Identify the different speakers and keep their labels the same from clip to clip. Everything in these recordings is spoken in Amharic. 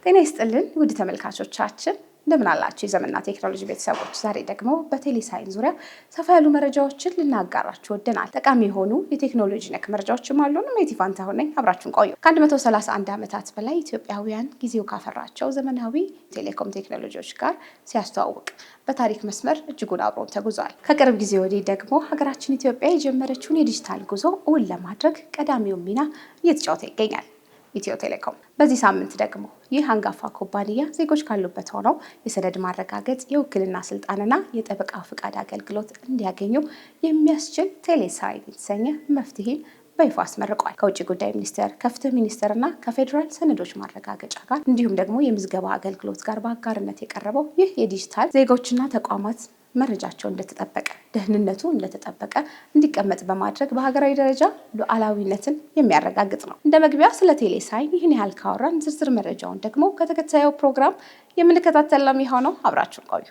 Speaker 1: ጤና ይስጥልን ውድ ተመልካቾቻችን እንደምን አላችሁ የዘመንና ቴክኖሎጂ ቤተሰቦች። ዛሬ ደግሞ በቴሌሳይን ዙሪያ ሰፋ ያሉ መረጃዎችን ልናጋራችሁ ወደናል። ጠቃሚ የሆኑ የቴክኖሎጂ ነክ መረጃዎችም አሉን። ሜቲፋንታሁን ነኝ፣ አብራችሁን ቆዩ። ከ131 ዓመታት በላይ ኢትዮጵያውያን ጊዜው ካፈራቸው ዘመናዊ ቴሌኮም ቴክኖሎጂዎች ጋር ሲያስተዋውቅ በታሪክ መስመር እጅጉን አብሮን ተጉዟል። ከቅርብ ጊዜ ወዲህ ደግሞ ሀገራችን ኢትዮጵያ የጀመረችውን የዲጂታል ጉዞ እውን ለማድረግ ቀዳሚውን ሚና እየተጫወተ ይገኛል ኢትዮ ቴሌኮም። በዚህ ሳምንት ደግሞ ይህ አንጋፋ ኩባንያ ዜጎች ካሉበት ሆነው የሰነድ ማረጋገጥ፣ የውክልና ስልጣንና የጠበቃ ፍቃድ አገልግሎት እንዲያገኙ የሚያስችል ቴሌሳይን የተሰኘ መፍትሄን በይፋ አስመርቋል። ከውጭ ጉዳይ ሚኒስቴር፣ ከፍትህ ሚኒስቴርና ከፌዴራል ሰነዶች ማረጋገጫ ጋር እንዲሁም ደግሞ የምዝገባ አገልግሎት ጋር በአጋርነት የቀረበው ይህ የዲጂታል ዜጎችና ተቋማት መረጃቸው እንደተጠበቀ ደህንነቱ እንደተጠበቀ እንዲቀመጥ በማድረግ በሀገራዊ ደረጃ ሉዓላዊነትን የሚያረጋግጥ ነው። እንደ መግቢያ ስለ ቴሌሳይን ይህን ያህል ካወራን ዝርዝር መረጃውን ደግሞ ከተከታዩ ፕሮግራም የምንከታተል ነው የሚሆነው። አብራችሁን ቆዩ።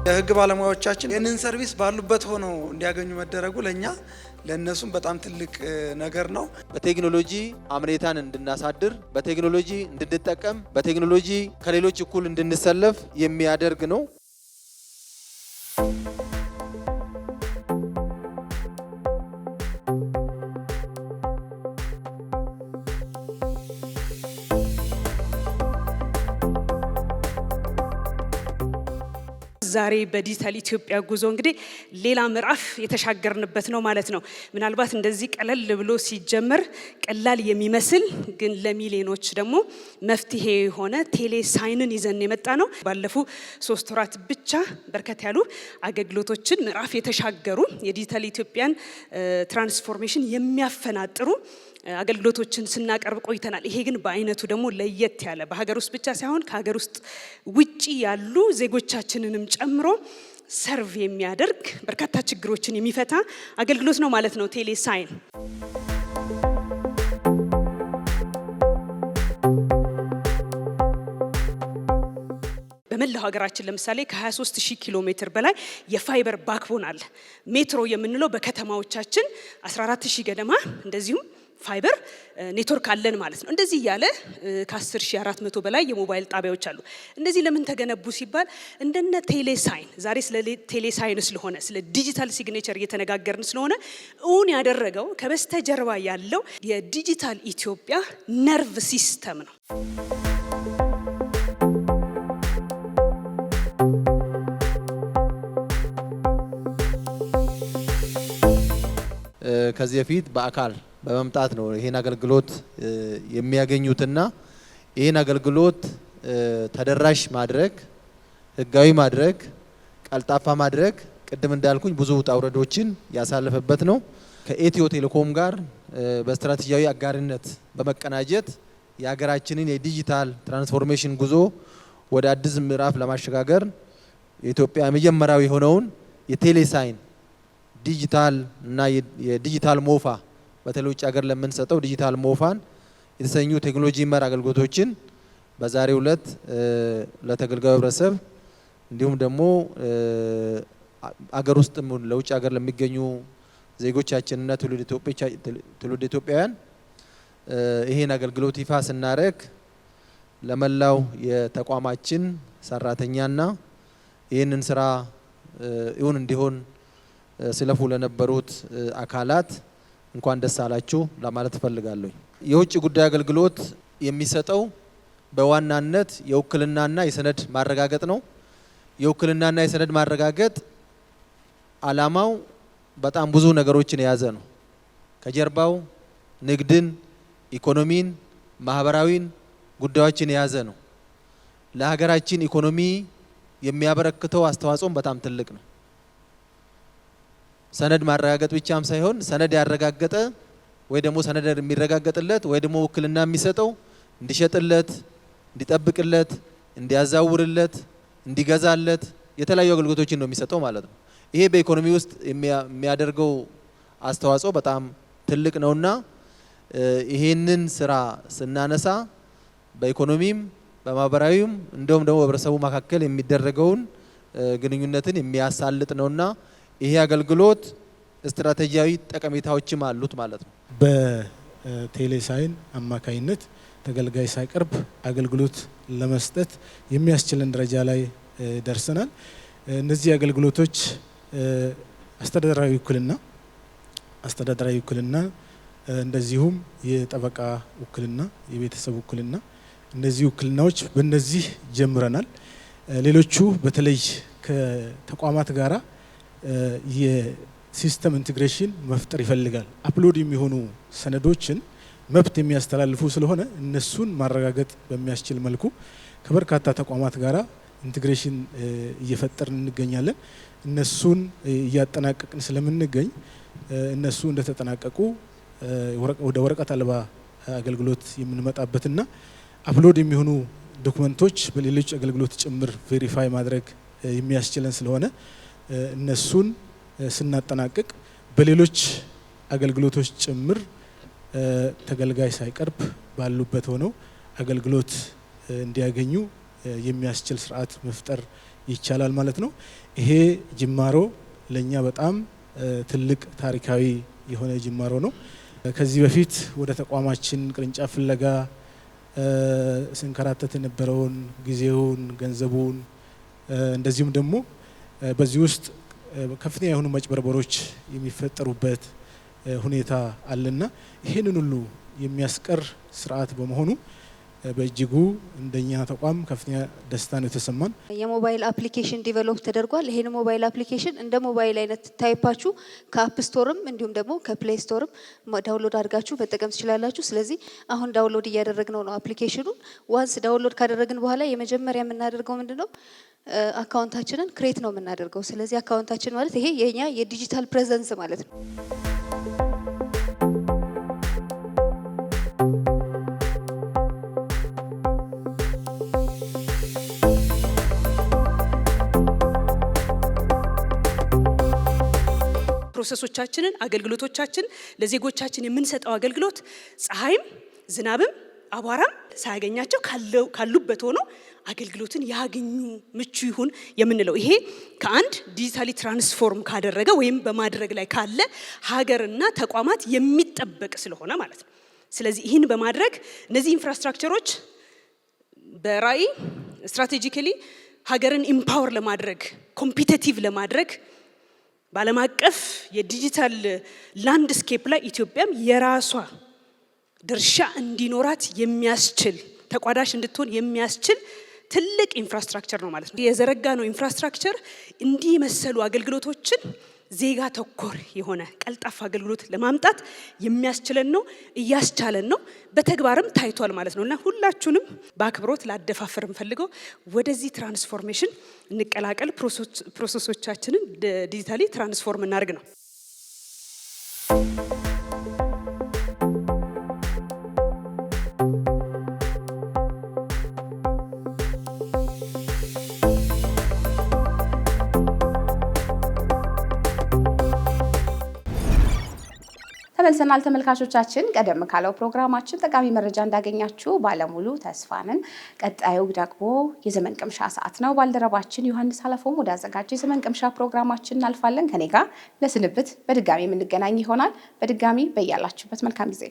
Speaker 2: የህግ ባለሙያዎቻችን ይህንን ሰርቪስ ባሉበት ሆነው እንዲያገኙ መደረጉ ለእነሱም በጣም ትልቅ ነገር ነው።
Speaker 3: በቴክኖሎጂ አምኔታን እንድናሳድር፣ በቴክኖሎጂ እንድንጠቀም፣ በቴክኖሎጂ ከሌሎች እኩል እንድንሰለፍ የሚያደርግ ነው።
Speaker 4: ዛሬ በዲጂታል ኢትዮጵያ ጉዞ እንግዲህ ሌላ ምዕራፍ የተሻገርንበት ነው ማለት ነው። ምናልባት እንደዚህ ቀለል ብሎ ሲጀመር ቀላል የሚመስል ግን ለሚሊዮኖች ደግሞ መፍትሄ የሆነ ቴሌሳይንን ይዘን የመጣ ነው። ባለፉ 3 ወራት ብቻ በርከት ያሉ አገልግሎቶችን ምዕራፍ የተሻገሩ የዲጂታል ኢትዮጵያን ትራንስፎርሜሽን የሚያፈናጥሩ አገልግሎቶችን ስናቀርብ ቆይተናል። ይሄ ግን በአይነቱ ደግሞ ለየት ያለ በሀገር ውስጥ ብቻ ሳይሆን ከሀገር ውስጥ ውጪ ያሉ ዜጎቻችንንም ጨምሮ ሰርቭ የሚያደርግ በርካታ ችግሮችን የሚፈታ አገልግሎት ነው ማለት ነው ቴሌሳይን። በመላው ሀገራችን ለምሳሌ ከ23000 ኪሎ ሜትር በላይ የፋይበር ባክቦን አለ። ሜትሮ የምንለው በከተማዎቻችን 14000 ገደማ እንደዚሁም ፋይበር ኔትወርክ አለን ማለት ነው። እንደዚህ እያለ ከ10400 በላይ የሞባይል ጣቢያዎች አሉ። እንደዚህ ለምን ተገነቡ ሲባል እንደነ ቴሌሳይን ዛሬ ስለ ቴሌሳይን ስለሆነ ስለ ዲጂታል ሲግኔቸር እየተነጋገርን ስለሆነ እውን ያደረገው ከበስተጀርባ ያለው የዲጂታል ኢትዮጵያ ነርቭ ሲስተም ነው።
Speaker 3: ከዚህ በፊት በአካል በመምጣት ነው ይሄን አገልግሎት የሚያገኙትና ይሄን አገልግሎት ተደራሽ ማድረግ፣ ህጋዊ ማድረግ፣ ቀልጣፋ ማድረግ ቅድም እንዳልኩኝ ብዙ ውጣ ውረዶችን ያሳለፈበት ነው። ከኢትዮ ቴሌኮም ጋር በስትራቴጂያዊ አጋርነት በመቀናጀት የሀገራችንን የዲጂታል ትራንስፎርሜሽን ጉዞ ወደ አዲስ ምዕራፍ ለማሸጋገር የኢትዮጵያ መጀመሪያው የሆነውን የቴሌሳይን ዲጂታል እና የዲጂታል ሞፋ በተለይ ውጭ ሀገር ለምንሰጠው ዲጂታል ሞፋን የተሰኙ ቴክኖሎጂ መር አገልግሎቶችን በዛሬው ዕለት ለተገልጋዩ ህብረተሰብ እንዲሁም ደግሞ አገር ውስጥ ለውጭ ሀገር ለሚገኙ ዜጎቻችንና ትውልደ ኢትዮጵያውያን ይሄን አገልግሎት ይፋ ስናደርግ ለመላው የተቋማችን ሰራተኛና ይህንን ስራ ይሁን እንዲሆን ስለፉ ለነበሩት አካላት እንኳን ደስ አላችሁ ለማለት ፈልጋለሁ። የውጭ ጉዳይ አገልግሎት የሚሰጠው በዋናነት የውክልናና የሰነድ ማረጋገጥ ነው። የውክልናና የሰነድ ማረጋገጥ ዓላማው በጣም ብዙ ነገሮችን የያዘ ነው። ከጀርባው ንግድን፣ ኢኮኖሚን፣ ማህበራዊን ጉዳዮችን የያዘ ነው። ለሀገራችን ኢኮኖሚ የሚያበረክተው አስተዋጽኦም በጣም ትልቅ ነው። ሰነድ ማረጋገጥ ብቻም ሳይሆን ሰነድ ያረጋገጠ ወይ ደግሞ ሰነድ የሚረጋገጥለት ወይ ደግሞ ውክልና የሚሰጠው እንዲሸጥለት፣ እንዲጠብቅለት፣ እንዲያዛውርለት፣ እንዲገዛለት የተለያዩ አገልግሎቶችን ነው የሚሰጠው ማለት ነው። ይሄ በኢኮኖሚ ውስጥ የሚያደርገው አስተዋጽኦ በጣም ትልቅ ነውና ይሄንን ስራ ስናነሳ በኢኮኖሚም በማህበራዊም እንደውም ደግሞ በህብረተሰቡ መካከል የሚደረገውን ግንኙነትን የሚያሳልጥ ነውና ይሄ አገልግሎት ስትራቴጂያዊ ጠቀሜታዎችም አሉት ማለት ነው።
Speaker 5: በቴሌሳይን አማካይነት ተገልጋይ ሳይቀርብ አገልግሎት ለመስጠት የሚያስችለን ደረጃ ላይ ደርሰናል። እነዚህ አገልግሎቶች አስተዳደራዊ ውክልና እንደዚሁም የጠበቃ ውክልና፣ የቤተሰብ ውክልና፣ እነዚህ ውክልናዎች በእነዚህ ጀምረናል። ሌሎቹ በተለይ ከተቋማት ጋራ የሲስተም ኢንቴግሬሽን መፍጠር ይፈልጋል። አፕሎድ የሚሆኑ ሰነዶችን መብት የሚያስተላልፉ ስለሆነ እነሱን ማረጋገጥ በሚያስችል መልኩ ከበርካታ ተቋማት ጋራ ኢንቴግሬሽን እየፈጠርን እንገኛለን። እነሱን እያጠናቀቅን ስለምንገኝ እነሱ እንደተጠናቀቁ ወደ ወረቀት አልባ አገልግሎት የምንመጣበትና አፕሎድ የሚሆኑ ዶክመንቶች በሌሎች አገልግሎት ጭምር ቬሪፋይ ማድረግ የሚያስችለን ስለሆነ እነሱን ስናጠናቅቅ በሌሎች አገልግሎቶች ጭምር ተገልጋይ ሳይቀርብ ባሉበት ሆነው አገልግሎት እንዲያገኙ የሚያስችል ስርዓት መፍጠር ይቻላል ማለት ነው። ይሄ ጅማሮ ለኛ በጣም ትልቅ ታሪካዊ የሆነ ጅማሮ ነው። ከዚህ በፊት ወደ ተቋማችን ቅርንጫፍ ፍለጋ ስንከራተት የነበረውን ጊዜውን፣ ገንዘቡን እንደዚሁም ደግሞ በዚህ ውስጥ ከፍተኛ የሆኑ መጭበርበሮች የሚፈጠሩበት ሁኔታ አለና ይህንን ሁሉ የሚያስቀር ስርዓት በመሆኑ በእጅጉ እንደኛ ተቋም ከፍተኛ ደስታ ነው የተሰማን።
Speaker 6: የሞባይል አፕሊኬሽን ዲቨሎፕ ተደርጓል። ይሄን ሞባይል አፕሊኬሽን እንደ ሞባይል አይነት ታይፓችሁ ከአፕ ስቶርም እንዲሁም ደግሞ ከፕሌይ ስቶርም ዳውንሎድ አድርጋችሁ መጠቀም ትችላላችሁ። ስለዚህ አሁን ዳውንሎድ እያደረግነው ነው አፕሊኬሽኑን። ዋንስ ዳውንሎድ ካደረግን በኋላ የመጀመሪያ የምናደርገው ምንድነው አካውንታችንን ክሬት ነው የምናደርገው። ስለዚህ አካውንታችን ማለት ይሄ የኛ የዲጂታል ፕሬዘንስ ማለት ነው።
Speaker 4: ፕሮሰሶቻችንን አገልግሎቶቻችን ለዜጎቻችን የምንሰጠው አገልግሎት ፀሐይም ዝናብም አቧራም ሳያገኛቸው ካሉበት ሆኖ አገልግሎትን ያገኙ ምቹ ይሁን የምንለው ይሄ ከአንድ ዲጂታሊ ትራንስፎርም ካደረገ ወይም በማድረግ ላይ ካለ ሀገርና ተቋማት የሚጠበቅ ስለሆነ ማለት ነው። ስለዚህ ይህን በማድረግ እነዚህ ኢንፍራስትራክቸሮች በራዕይ ስትራቴጂካሊ ሀገርን ኢምፓወር ለማድረግ ኮምፒቲቲቭ ለማድረግ በዓለም አቀፍ የዲጂታል ላንድስኬፕ ላይ ኢትዮጵያም የራሷ ድርሻ እንዲኖራት የሚያስችል ተቋዳሽ እንድትሆን የሚያስችል ትልቅ ኢንፍራስትራክቸር ነው ማለት ነው። የዘረጋ ነው ኢንፍራስትራክቸር እንዲህ መሰሉ አገልግሎቶችን ዜጋ ተኮር የሆነ ቀልጣፋ አገልግሎት ለማምጣት የሚያስችለን ነው፣ እያስቻለን ነው፣ በተግባርም ታይቷል ማለት ነውና ሁላችሁንም በአክብሮት ላደፋፍር እንፈልገው ወደዚህ ትራንስፎርሜሽን እንቀላቀል፣ ፕሮሰሶቻችንን ዲጂታሊ ትራንስፎርም እናድርግ ነው።
Speaker 1: ተመልሰናል ተመልካቾቻችን። ቀደም ካለው ፕሮግራማችን ጠቃሚ መረጃ እንዳገኛችሁ ባለሙሉ ተስፋ ነን። ቀጣዩ ደግሞ የዘመን ቅምሻ ሰዓት ነው። ባልደረባችን ዮሐንስ አለፎም ወደ አዘጋጀው የዘመን ቅምሻ ፕሮግራማችን እናልፋለን። ከኔ ጋር ለስንብት በድጋሚ የምንገናኝ ይሆናል። በድጋሚ በያላችሁበት መልካም ጊዜ።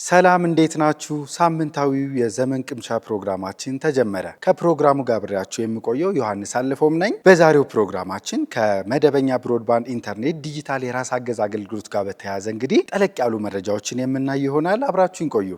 Speaker 7: ሰላም እንዴት ናችሁ? ሳምንታዊው የዘመን ቅምሻ ፕሮግራማችን ተጀመረ። ከፕሮግራሙ ጋር አብሬያችሁ የምቆየው ዮሐንስ አለፎም ነኝ። በዛሬው ፕሮግራማችን ከመደበኛ ብሮድባንድ ኢንተርኔት ዲጂታል የራስ አገዝ አገልግሎት ጋር በተያያዘ እንግዲህ ጠለቅ ያሉ መረጃዎችን የምናይ ይሆናል። አብራችሁን ቆዩ።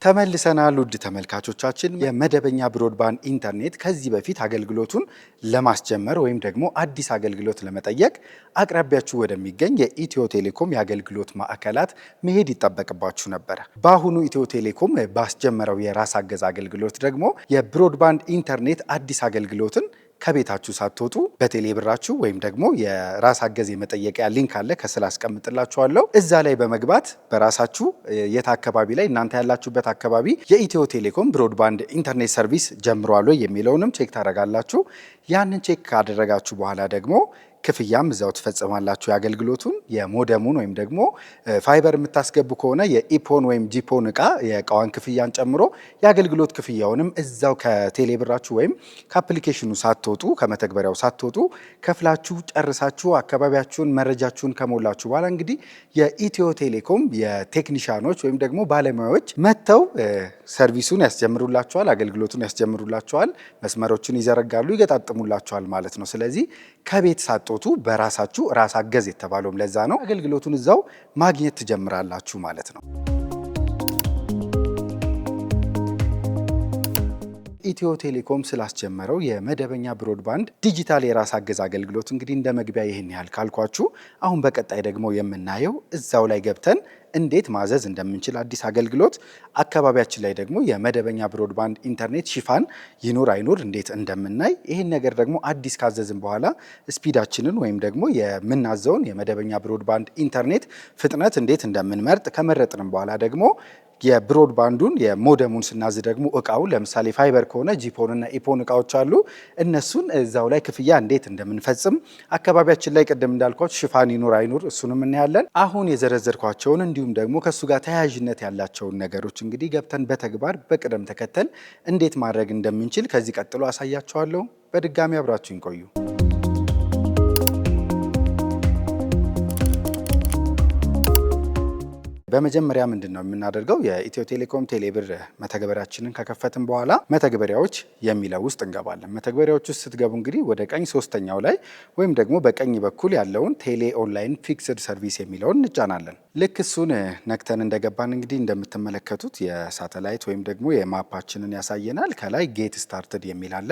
Speaker 7: ተመልሰናል ውድ ተመልካቾቻችን። የመደበኛ ብሮድባንድ ኢንተርኔት ከዚህ በፊት አገልግሎቱን ለማስጀመር ወይም ደግሞ አዲስ አገልግሎት ለመጠየቅ አቅራቢያችሁ ወደሚገኝ የኢትዮ ቴሌኮም የአገልግሎት ማዕከላት መሄድ ይጠበቅባችሁ ነበር። በአሁኑ ኢትዮ ቴሌኮም ባስጀመረው የራስ አገዝ አገልግሎት ደግሞ የብሮድባንድ ኢንተርኔት አዲስ አገልግሎትን ከቤታችሁ ሳትወጡ በቴሌ ብራችሁ ወይም ደግሞ የራስ አገዝ የመጠየቂያ ሊንክ አለ ከስር አስቀምጥላችኋለሁ። እዛ ላይ በመግባት በራሳችሁ የት አካባቢ ላይ እናንተ ያላችሁበት አካባቢ የኢትዮ ቴሌኮም ብሮድባንድ ኢንተርኔት ሰርቪስ ጀምሯል የሚለውንም ቼክ ታደርጋላችሁ። ያንን ቼክ ካደረጋችሁ በኋላ ደግሞ ክፍያም እዛው ትፈጽማላችሁ። የአገልግሎቱን የሞደሙን ወይም ደግሞ ፋይበር የምታስገቡ ከሆነ የኢፖን ወይም ጂፖን እቃ የእቃዋን ክፍያን ጨምሮ የአገልግሎት ክፍያውንም እዛው ከቴሌ ብራችሁ ወይም ከአፕሊኬሽኑ ሳትወጡ ከመተግበሪያው ሳትወጡ ከፍላችሁ ጨርሳችሁ አካባቢያችሁን መረጃችሁን ከሞላችሁ በኋላ እንግዲህ የኢትዮ ቴሌኮም የቴክኒሻኖች ወይም ደግሞ ባለሙያዎች መጥተው ሰርቪሱን ያስጀምሩላችኋል፣ አገልግሎቱን ያስጀምሩላችኋል፣ መስመሮችን ይዘረጋሉ፣ ይገጣጥሙላችኋል ማለት ነው። ስለዚህ ከቤት ሳትወጡ በራሳችሁ ራስ አገዝ የተባለውም ለዛ ነው። አገልግሎቱን እዛው ማግኘት ትጀምራላችሁ ማለት ነው። ኢትዮ ቴሌኮም ስላስጀመረው የመደበኛ ብሮድባንድ ዲጂታል የራስ አገዝ አገልግሎት እንግዲህ እንደ መግቢያ ይህን ያህል ካልኳችሁ፣ አሁን በቀጣይ ደግሞ የምናየው እዛው ላይ ገብተን እንዴት ማዘዝ እንደምንችል አዲስ አገልግሎት አካባቢያችን ላይ ደግሞ የመደበኛ ብሮድባንድ ኢንተርኔት ሽፋን ይኑር አይኑር እንዴት እንደምናይ፣ ይህን ነገር ደግሞ አዲስ ካዘዝን በኋላ ስፒዳችንን ወይም ደግሞ የምናዘውን የመደበኛ ብሮድባንድ ኢንተርኔት ፍጥነት እንዴት እንደምንመርጥ ከመረጥንም በኋላ ደግሞ የብሮድባንዱን የሞደሙን ስናዝ ደግሞ እቃውን ለምሳሌ ፋይበር ከሆነ ጂፖን እና ኢፖን እቃዎች አሉ። እነሱን እዛው ላይ ክፍያ እንዴት እንደምንፈጽም አካባቢያችን ላይ ቅድም እንዳልኳችሁ ሽፋን ይኑር አይኑር እሱንም እናያለን። አሁን የዘረዘርኳቸውን እንዲሁም ደግሞ ከሱ ጋር ተያያዥነት ያላቸውን ነገሮች እንግዲህ ገብተን በተግባር በቅደም ተከተል እንዴት ማድረግ እንደምንችል ከዚህ ቀጥሎ አሳያችኋለሁ። በድጋሚ አብራችሁን ቆዩ። በመጀመሪያ ምንድን ነው የምናደርገው? የኢትዮ ቴሌኮም ቴሌብር መተግበሪያችንን ከከፈትን በኋላ መተግበሪያዎች የሚለው ውስጥ እንገባለን። መተግበሪያዎች ውስጥ ስትገቡ እንግዲህ ወደ ቀኝ ሶስተኛው ላይ ወይም ደግሞ በቀኝ በኩል ያለውን ቴሌ ኦንላይን ፊክስድ ሰርቪስ የሚለውን እንጫናለን። ልክ እሱን ነክተን እንደገባን እንግዲህ እንደምትመለከቱት የሳተላይት ወይም ደግሞ የማፓችንን ያሳየናል። ከላይ ጌት ስታርትድ የሚል አለ።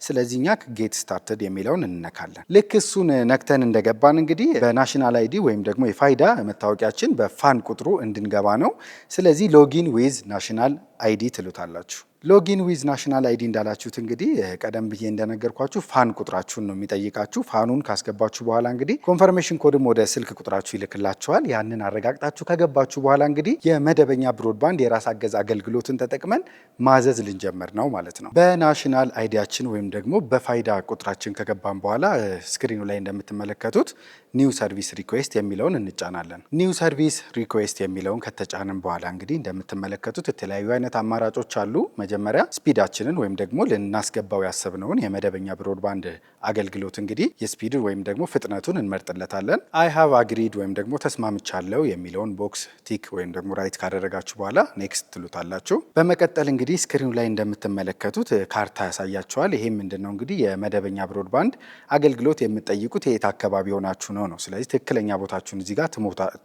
Speaker 7: ስለዚህ እኛ ጌት ስታርትድ የሚለውን እንነካለን። ልክ እሱን ነክተን እንደገባን እንግዲህ በናሽናል አይዲ ወይም ደግሞ የፋይዳ መታወቂያችን በፋን ቁጥሩ እንድንገባ ነው። ስለዚህ ሎጊን ዊዝ ናሽናል አይዲ ትሉታላችሁ። ሎጊን ዊዝ ናሽናል አይዲ እንዳላችሁት እንግዲህ ቀደም ብዬ እንደነገርኳችሁ ፋን ቁጥራችሁን ነው የሚጠይቃችሁ። ፋኑን ካስገባችሁ በኋላ እንግዲህ ኮንፈርሜሽን ኮድም ወደ ስልክ ቁጥራችሁ ይልክላችኋል። ያንን አረጋግጣችሁ ከገባችሁ በኋላ እንግዲህ የመደበኛ ብሮድባንድ የራስ አገዝ አገልግሎትን ተጠቅመን ማዘዝ ልንጀምር ነው ማለት ነው። በናሽናል አይዲያችን ወይም ደግሞ በፋይዳ ቁጥራችን ከገባን በኋላ ስክሪኑ ላይ እንደምትመለከቱት ኒው ሰርቪስ ሪኩዌስት የሚለውን እንጫናለን። ኒው ሰርቪስ ሪኩዌስት የሚለውን ከተጫንን በኋላ እንግዲህ እንደምትመለከቱት የተለያዩ አይነት አማራጮች አሉ። መጀመሪያ ስፒዳችንን ወይም ደግሞ ልናስገባው ያሰብነውን የመደበኛ ብሮድባንድ አገልግሎት እንግዲህ የስፒድ ወይም ደግሞ ፍጥነቱን እንመርጥለታለን። አይ ሃቭ አግሪድ ወይም ደግሞ ተስማምቻለሁ የሚለውን ቦክስ ቲክ ወይም ደግሞ ራይት ካደረጋችሁ በኋላ ኔክስት ትሉታላችሁ። በመቀጠል እንግዲህ ስክሪኑ ላይ እንደምትመለከቱት ካርታ ያሳያችኋል። ይሄ ምንድነው እንግዲህ የመደበኛ ብሮድባንድ አገልግሎት የምትጠይቁት የት አካባቢ ሆናችሁ ነው። ስለዚህ ትክክለኛ ቦታችሁን እዚህ ጋር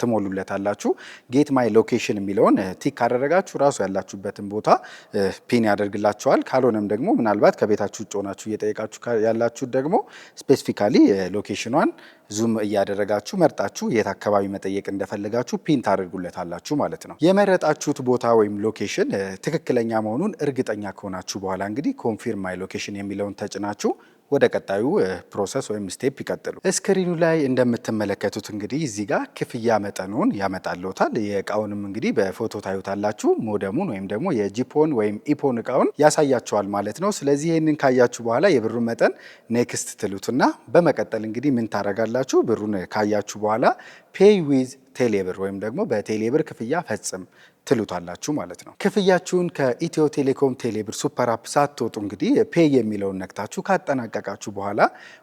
Speaker 7: ትሞሉለታላችሁ። ጌት ማይ ሎኬሽን የሚለውን ቲክ ካደረጋችሁ ራሱ ያላችሁበትን ቦታ ፒን ያደርግላችኋል። ካልሆነም ደግሞ ምናልባት ከቤታችሁ ውጭ ሆናችሁ እየጠየቃችሁ ያላችሁ ደግሞ ስፔሲፊካሊ ሎኬሽኗን ዙም እያደረጋችሁ መርጣችሁ የት አካባቢ መጠየቅ እንደፈለጋችሁ ፒን ታደርጉለታላችሁ ማለት ነው። የመረጣችሁት ቦታ ወይም ሎኬሽን ትክክለኛ መሆኑን እርግጠኛ ከሆናችሁ በኋላ እንግዲህ ኮንፊርም ማይ ሎኬሽን የሚለውን ተጭናችሁ ወደ ቀጣዩ ፕሮሰስ ወይም ስቴፕ ይቀጥሉ። ስክሪኑ ላይ እንደምትመለከቱት እንግዲህ እዚህ ጋር ክፍያ መጠኑን ያመጣልዎታል። የእቃውንም እንግዲህ በፎቶ ታዩታላችሁ። ሞደሙን ወይም ደግሞ የጂፖን ወይም ኢፖን እቃውን ያሳያችኋል ማለት ነው። ስለዚህ ይህንን ካያችሁ በኋላ የብሩን መጠን ኔክስት ትሉትና በመቀጠል እንግዲህ ምን ታረጋላችሁ? ብሩን ካያችሁ በኋላ ፔይ ዊዝ ቴሌብር ወይም ደግሞ በቴሌብር ክፍያ ፈጽም ትሉታላችሁ ማለት ነው። ክፍያችሁን ከኢትዮ ቴሌኮም ቴሌብር ሱፐር አፕ ሳትወጡ እንግዲህ ፔይ የሚለውን ነክታችሁ ካጠናቀቃችሁ በኋላ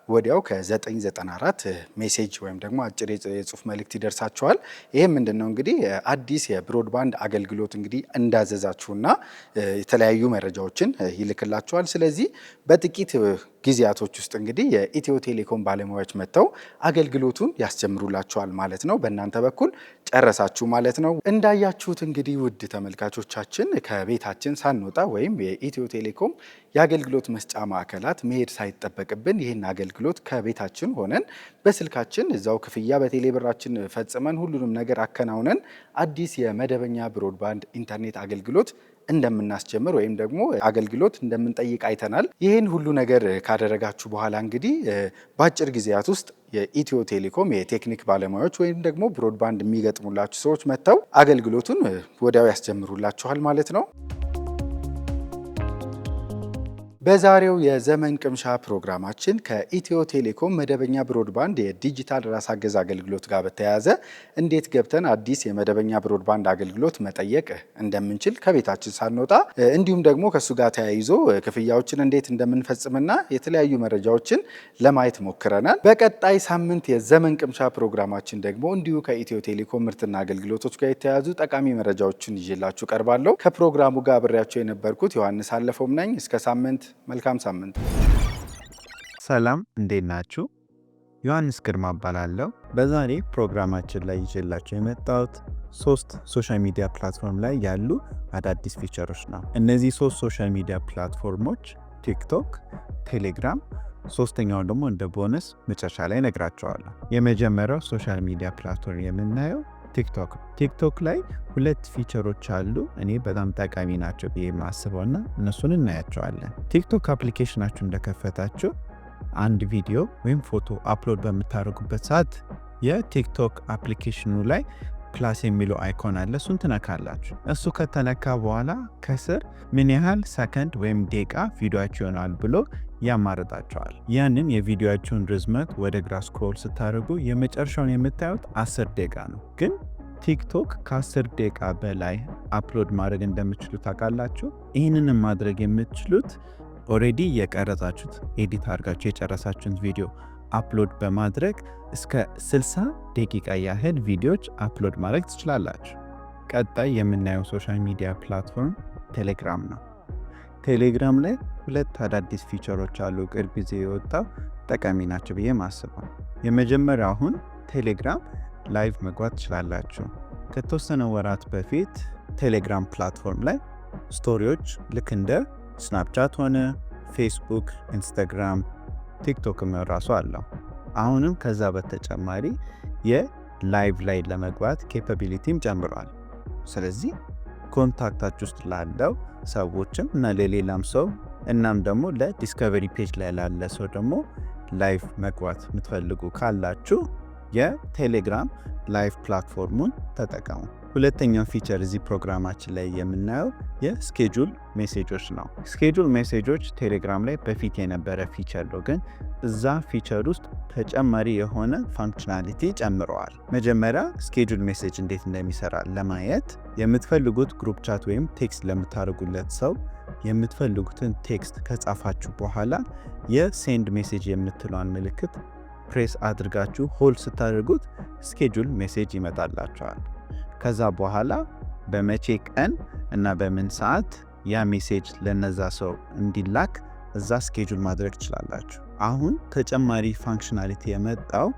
Speaker 7: ወዲያው ከ994 ሜሴጅ ወይም ደግሞ አጭር የጽሁፍ መልእክት ይደርሳችኋል። ይሄም ምንድነው እንግዲህ አዲስ የብሮድባንድ አገልግሎት እንግዲህ እንዳዘዛችሁና የተለያዩ መረጃዎችን ይልክላችኋል። ስለዚህ በጥቂት ጊዜያቶች ውስጥ እንግዲህ የኢትዮ ቴሌኮም ባለሙያዎች መጥተው አገልግሎቱን ያስጀምሩላችኋል ማለት ነው። በእናንተ በኩል ጨረሳችሁ ማለት ነው። እንዳያችሁት እንግዲህ ውድ ተመልካቾቻችን ከቤታችን ሳንወጣ ወይም የኢትዮ ቴሌኮም የአገልግሎት መስጫ ማዕከላት መሄድ ሳይጠበቅብን ይህን አገልግሎት ከቤታችን ሆነን በስልካችን እዛው ክፍያ በቴሌብራችን ፈጽመን ሁሉንም ነገር አከናውነን አዲስ የመደበኛ ብሮድባንድ ኢንተርኔት አገልግሎት እንደምናስጀምር ወይም ደግሞ አገልግሎት እንደምንጠይቅ አይተናል። ይህን ሁሉ ነገር ካደረጋችሁ በኋላ እንግዲህ በአጭር ጊዜያት ውስጥ የኢትዮ ቴሌኮም የቴክኒክ ባለሙያዎች ወይም ደግሞ ብሮድባንድ የሚገጥሙላችሁ ሰዎች መጥተው አገልግሎቱን ወዲያው ያስጀምሩላችኋል ማለት ነው። በዛሬው የዘመን ቅምሻ ፕሮግራማችን ከኢትዮ ቴሌኮም መደበኛ ብሮድባንድ የዲጂታል ራስ አገዝ አገልግሎት ጋር በተያያዘ እንዴት ገብተን አዲስ የመደበኛ ብሮድባንድ አገልግሎት መጠየቅ እንደምንችል ከቤታችን ሳንወጣ እንዲሁም ደግሞ ከሱ ጋር ተያይዞ ክፍያዎችን እንዴት እንደምንፈጽምና የተለያዩ መረጃዎችን ለማየት ሞክረናል። በቀጣይ ሳምንት የዘመን ቅምሻ ፕሮግራማችን ደግሞ እንዲሁ ከኢትዮ ቴሌኮም ምርትና አገልግሎቶች ጋር የተያያዙ ጠቃሚ መረጃዎችን ይዤላችሁ ቀርባለሁ። ከፕሮግራሙ ጋር አብሬያችሁ የነበርኩት ዮሐንስ አለፈውም ነኝ። እስከ ሳምንት መልካም ሳምንት።
Speaker 8: ሰላም እንዴት ናችሁ? ዮሐንስ ግርማ እባላለሁ። በዛሬ ፕሮግራማችን ላይ ይዤላችሁ የመጣሁት 3 ሶሻል ሚዲያ ፕላትፎርም ላይ ያሉ አዳዲስ ፊቸሮች ነው። እነዚህ 3 ሶሻል ሚዲያ ፕላትፎርሞች ቲክቶክ፣ ቴሌግራም፣ ሶስተኛውን ደግሞ እንደ ቦነስ መጨረሻ ላይ ነግራቸዋለሁ። የመጀመሪያው ሶሻል ሚዲያ ፕላትፎርም የምናየው ቲክቶክ ላይ 2 ፊቸሮች አሉ እኔ በጣም ጠቃሚ ናቸው ብዬ ማስበውና እነሱን እናያቸዋለን። ቲክቶክ አፕሊኬሽናችሁ እንደከፈታችሁ አንድ ቪዲዮ ወይም ፎቶ አፕሎድ በምታደርጉበት ሰዓት የቲክቶክ አፕሊኬሽኑ ላይ ፕላስ የሚለው አይኮን አለ። እሱን ትነካላችሁ። እሱ ከተነካ በኋላ ከስር ምን ያህል ሰከንድ ወይም ደቂቃ ቪዲዮአችሁ ይሆናል ብሎ ያማርጣቸዋል። ያንን የቪዲዮአችሁን ርዝመት ወደ ግራ ስክሮል ስታደርጉ የመጨረሻውን የምታዩት 10 ደቂቃ ነው። ግን ቲክቶክ ከ10 ደቂቃ በላይ አፕሎድ ማድረግ እንደምትችሉ ታውቃላችሁ። ይህንን ማድረግ የምትችሉት ኦሬዲ የቀረጻችሁት ኤዲት አድርጋችሁ የጨረሳችሁት ቪዲዮ አፕሎድ በማድረግ እስከ 60 ደቂቃ ያህል ቪዲዮዎች አፕሎድ ማድረግ ትችላላችሁ። ቀጣይ የምናየው ሶሻል ሚዲያ ፕላትፎርም ቴሌግራም ነው። ቴሌግራም ላይ 2 አዳዲስ ፊቸሮች አሉ። ቅርብ ጊዜ የወጣው ጠቃሚ ናቸው ብዬ ማስበው። የመጀመሪያው አሁን ቴሌግራም ላይቭ መግባት ትችላላችሁ። ከተወሰነ ወራት በፊት ቴሌግራም ፕላትፎርም ላይ ስቶሪዎች ልክ እንደ ስናፕቻት ሆነ ፌስቡክ፣ ኢንስታግራም፣ ቲክቶክም ራሱ አለው። አሁንም ከዛ በተጨማሪ የላይቭ ላይ ለመግባት ኬፓቢሊቲም ጨምሯል። ስለዚህ ኮንታክታችሁ ውስጥ ላለው ሰዎችም እና ለሌላም ሰው እናም ደግሞ ለዲስከቨሪ ፔጅ ላይ ላለ ሰው ደግሞ ላይቭ መግባት የምትፈልጉ ካላችሁ የቴሌግራም ላይቭ ፕላትፎርሙን ተጠቀሙ። ሁለተኛው ፊቸር እዚህ ፕሮግራማችን ላይ የምናየው የስኬጁል ሜሴጆች ነው። ስኬጁል ሜሴጆች ቴሌግራም ላይ በፊት የነበረ ፊቸር ነው፣ ግን እዛ ፊቸር ውስጥ ተጨማሪ የሆነ ፋንክሽናሊቲ ጨምረዋል። መጀመሪያ ስኬጁል ሜሴጅ እንዴት እንደሚሰራ ለማየት የምትፈልጉት ግሩፕ ቻት ወይም ቴክስት ለምታደርጉለት ሰው የምትፈልጉትን ቴክስት ከጻፋችሁ በኋላ የሴንድ ሜሴጅ የምትለዋን ምልክት ፕሬስ አድርጋችሁ ሆልድ ስታደርጉት ስኬጁል ሜሴጅ ይመጣላችኋል። ከዛ በኋላ በመቼ ቀን እና በምን ሰዓት ያ ሜሴጅ ለነዛ ሰው እንዲላክ እዛ ስኬጁል ማድረግ ትችላላችሁ። አሁን ተጨማሪ ፋንክሽናሊቲ የመጣው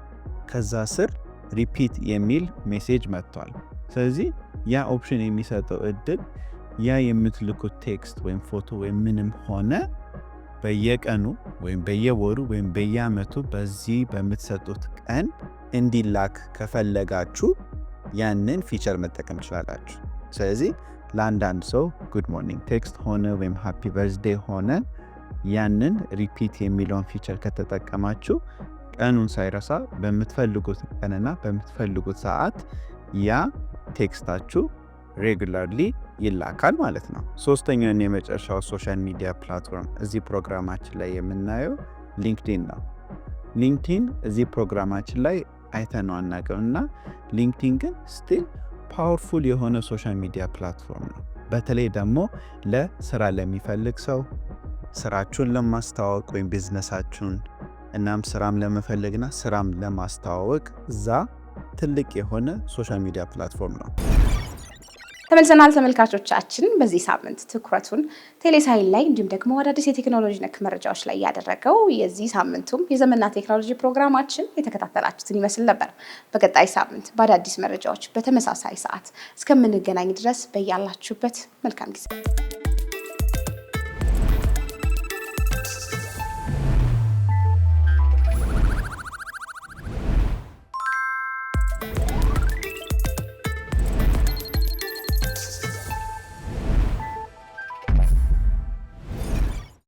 Speaker 8: ከዛ ስር ሪፒት የሚል ሜሴጅ መጥቷል። ስለዚህ ያ ኦፕሽን የሚሰጠው እድል ያ የምትልኩት ቴክስት ወይም ፎቶ ወይም ምንም ሆነ በየቀኑ ወይም በየወሩ ወይም በየዓመቱ በዚህ በምትሰጡት ቀን እንዲላክ ከፈለጋችሁ ያንን ፊቸር መጠቀም ትችላላችሁ። ስለዚህ ለአንዳንድ ሰው ጉድ ሞርኒንግ ቴክስት ሆነ ወይም ሃፒ በርዝዴ ሆነ ያንን ሪፒት የሚለውን ፊቸር ከተጠቀማችሁ ቀኑን ሳይረሳ በምትፈልጉት ቀንና በምትፈልጉት ሰዓት ያ ቴክስታችሁ ሬጉላርሊ ይላካል ማለት ነው። ሶስተኛውን የመጨረሻው ሶሻል ሚዲያ ፕላትፎርም እዚህ ፕሮግራማችን ላይ የምናየው ሊንክዲን ነው። ሊንክዲን እዚህ ፕሮግራማችን ላይ አይተነው አናውቅም እና ሊንክዲን ግን ስቲል ፓወርፉል የሆነ ሶሻል ሚዲያ ፕላትፎርም ነው። በተለይ ደግሞ ለስራ ለሚፈልግ ሰው ስራችሁን ለማስተዋወቅ ወይም ቢዝነሳችሁን እናም ስራም ለመፈለግና ስራም ለማስተዋወቅ እዛ ትልቅ የሆነ ሶሻል ሚዲያ ፕላትፎርም ነው።
Speaker 1: ተመልሰናል ተመልካቾቻችን። በዚህ ሳምንት ትኩረቱን ቴሌሳይን ላይ እንዲሁም ደግሞ አዳዲስ የቴክኖሎጂ ነክ መረጃዎች ላይ ያደረገው የዚህ ሳምንቱም የዘመንና ቴክኖሎጂ ፕሮግራማችን የተከታተላችሁትን ይመስል ነበር። በቀጣይ ሳምንት በአዳዲስ መረጃዎች በተመሳሳይ ሰዓት እስከምንገናኝ ድረስ በያላችሁበት መልካም ጊዜ